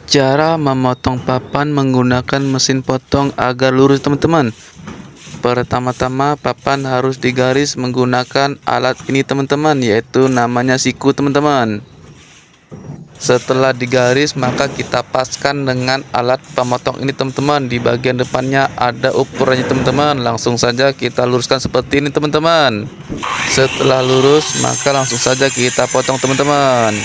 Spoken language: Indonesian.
Cara memotong papan menggunakan mesin potong agar lurus, teman-teman. Pertama-tama papan harus digaris menggunakan alat ini, teman-teman, yaitu namanya siku, teman-teman. Setelah digaris, maka kita paskan dengan alat pemotong ini, teman-teman. Di bagian depannya ada ukurannya, teman-teman. Langsung saja kita luruskan seperti ini, teman-teman. Setelah lurus, maka langsung saja kita potong, teman-teman.